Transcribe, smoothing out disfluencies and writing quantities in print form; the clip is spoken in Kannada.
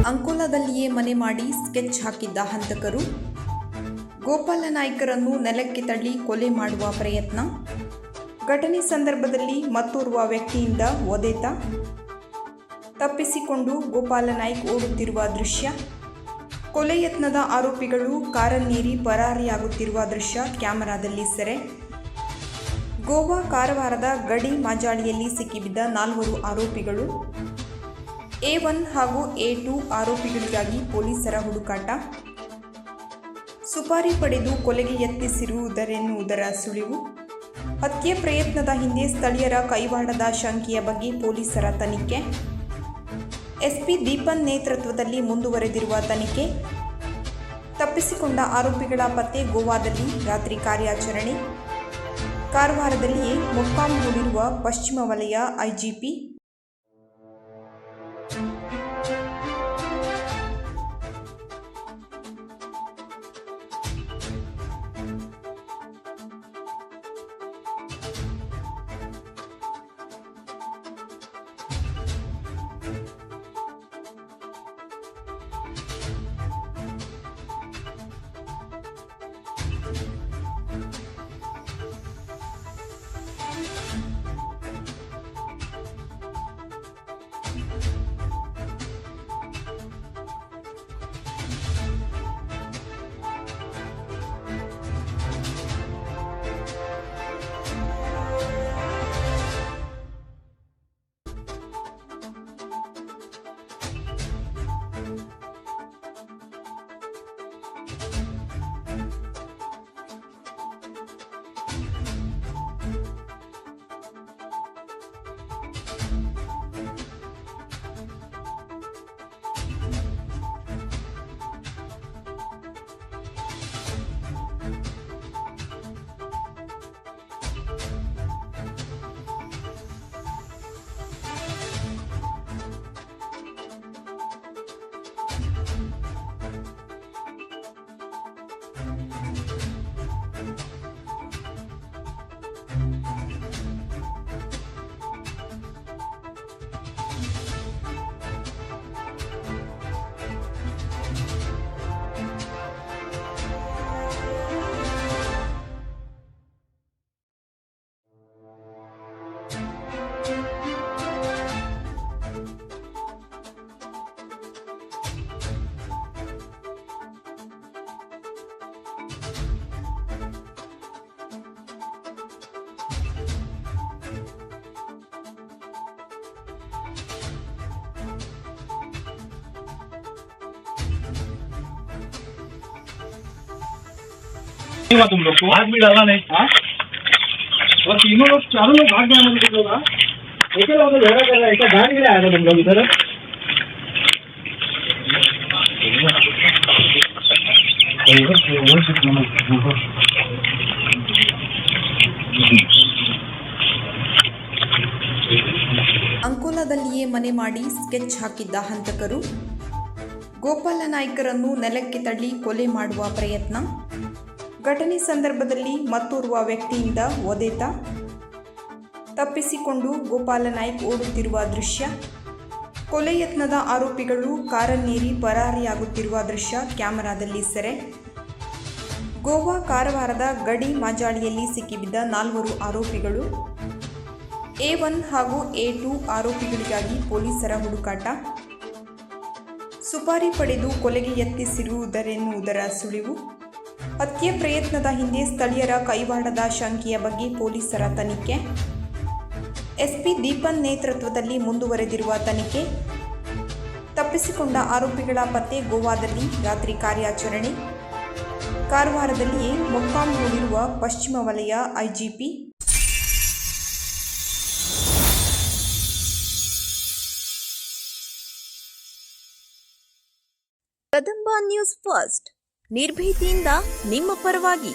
ಅಂಕೋಲಾದಲ್ಲಿಯೇ ಮನೆ ಮಾಡಿ ಸ್ಕೆಚ್ ಹಾಕಿದ್ದ ಹಂತಕರು, ಗೋಪಾಲ ನಾಯ್ಕರನ್ನು ನೆಲಕ್ಕೆ ತಳ್ಳಿ ಕೊಲೆ ಮಾಡುವ ಪ್ರಯತ್ನ. ಘಟನೆ ಸಂದರ್ಭದಲ್ಲಿ ಮತ್ತೋರ್ವ ವ್ಯಕ್ತಿಯಿಂದ ಒದೆತ. ತಪ್ಪಿಸಿಕೊಂಡು ಗೋಪಾಲ ನಾಯ್ಕ್ ಓಡುತ್ತಿರುವ ದೃಶ್ಯ. ಕೊಲೆ ಯತ್ನದ ಆರೋಪಿಗಳು ಕಾರನ್ನೇರಿ ಪರಾರಿಯಾಗುತ್ತಿರುವ ದೃಶ್ಯ ಕ್ಯಾಮೆರಾದಲ್ಲಿ ಸೆರೆ. ಗೋವಾ ಕಾರವಾರದ ಗಡಿ ಮಾಜಾಳಿಯಲ್ಲಿ ಸಿಕ್ಕಿಬಿದ್ದ 4 ಆರೋಪಿಗಳು. A1 ಹಾಗೂ A2 ಆರೋಪಿಗಳಿಗಾಗಿ ಪೊಲೀಸರ ಹುಡುಕಾಟ. ಸುಪಾರಿ ಪಡೆದು ಕೊಲೆಗೆ ಯತ್ನಿಸಿರುವುದರೆನ್ನುವುದರ ಸುಳಿವು. ಹತ್ಯೆ ಪ್ರಯತ್ನದ ಹಿಂದೆ ಸ್ಥಳೀಯರ ಕೈವಾಡದ ಶಂಕೆಯ ಬಗ್ಗೆ ಪೊಲೀಸರ ತನಿಖೆ. ಎಸ್ಪಿ ದೀಪನ್ ನೇತೃತ್ವದಲ್ಲಿ ಮುಂದುವರೆದಿರುವ ತನಿಖೆ. ತಪ್ಪಿಸಿಕೊಂಡ ಆರೋಪಿಗಳ ಪತ್ತೆ. ಗೋವಾದಲ್ಲಿ ರಾತ್ರಿ ಕಾರ್ಯಾಚರಣೆ. ಕಾರವಾರದಲ್ಲಿಯೇ ಮೊಕ್ಕಾಂ ಹೂಡಿರುವ ಪಶ್ಚಿಮ ವಲಯ ಐಜಿಪಿ. तुम लोग को हाथ भी डाला नहीं था और तीनों लोग चारों लोग भाग जाने लगे लोग एक लोग तो झगड़ा कर रहा है भाग नहीं आया था तुम लोग इधर ಅಂಕೋಲಾದಲ್ಲಿಯೇ ಮನೆ ಮಾಡಿ ಸ್ಕೆಚ್ ಹಾಕಿದ್ದ ಹಂತಕರು, ಗೋಪಾಲ ನಾಯ್ಕರನ್ನು ನೆಲಕ್ಕೆ ತಳ್ಳಿ ಕೊಲೆ ಮಾಡುವ ಪ್ರಯತ್ನ. ಘಟನೆ ಸಂದರ್ಭದಲ್ಲಿ ಮತ್ತೋರ್ವ ವ್ಯಕ್ತಿಯಿಂದ ಒದೆತ. ತಪ್ಪಿಸಿಕೊಂಡು ಗೋಪಾಲ ನಾಯ್ಕ್ ಓಡುತ್ತಿರುವ ದೃಶ್ಯ. ಕೊಲೆ ಯತ್ನದ ಆರೋಪಿಗಳು ಕಾರನ್ನೇರಿ ಪರಾರಿಯಾಗುತ್ತಿರುವ ದೃಶ್ಯ ಕ್ಯಾಮೆರಾದಲ್ಲಿ ಸೆರೆ. ಗೋವಾ ಕಾರವಾರದ ಗಡಿ ಮಾಜಾಳಿಯಲ್ಲಿ ಸಿಕ್ಕಿಬಿದ್ದ 4 ಆರೋಪಿಗಳು. A1 ಹಾಗೂ A2 ಆರೋಪಿಗಳಿಗಾಗಿ ಪೊಲೀಸರ ಹುಡುಕಾಟ. ಸುಪಾರಿ ಪಡೆದು ಕೊಲೆಗೆ ಯತ್ನಿಸಿರುವುದರೆನ್ನುವುದರ ಸುಳಿವು. ಹತ್ಯೆ ಪ್ರಯತ್ನದ ಹಿಂದೆ ಸ್ಥಳೀಯರ ಕೈವಾಡದ ಶಂಕೆಯ ಬಗ್ಗೆ ಪೊಲೀಸರ ತನಿಖೆ. ಎಸ್ಪಿ ದೀಪನ್ ನೇತೃತ್ವದಲ್ಲಿ ಮುಂದುವರೆದಿರುವ ತನಿಖೆ. ತಪ್ಪಿಸಿಕೊಂಡ ಆರೋಪಿಗಳ ಪತ್ತೆ. ಗೋವಾದಲ್ಲಿ ರಾತ್ರಿ ಕಾರ್ಯಾಚರಣೆ. ಕಾರವಾರದಲ್ಲಿಯೇ ಮೊಕ್ಕಾಂ ಹೂಡಿರುವ ಪಶ್ಚಿಮ ವಲಯ ಐಜಿಪಿ. ಕದಂಬ ನ್ಯೂಸ್ ಫಸ್ಟ್, ನಿರ್ಭೀತಿಯಿಂದ ನಿಮ್ಮ ಪರವಾಗಿ.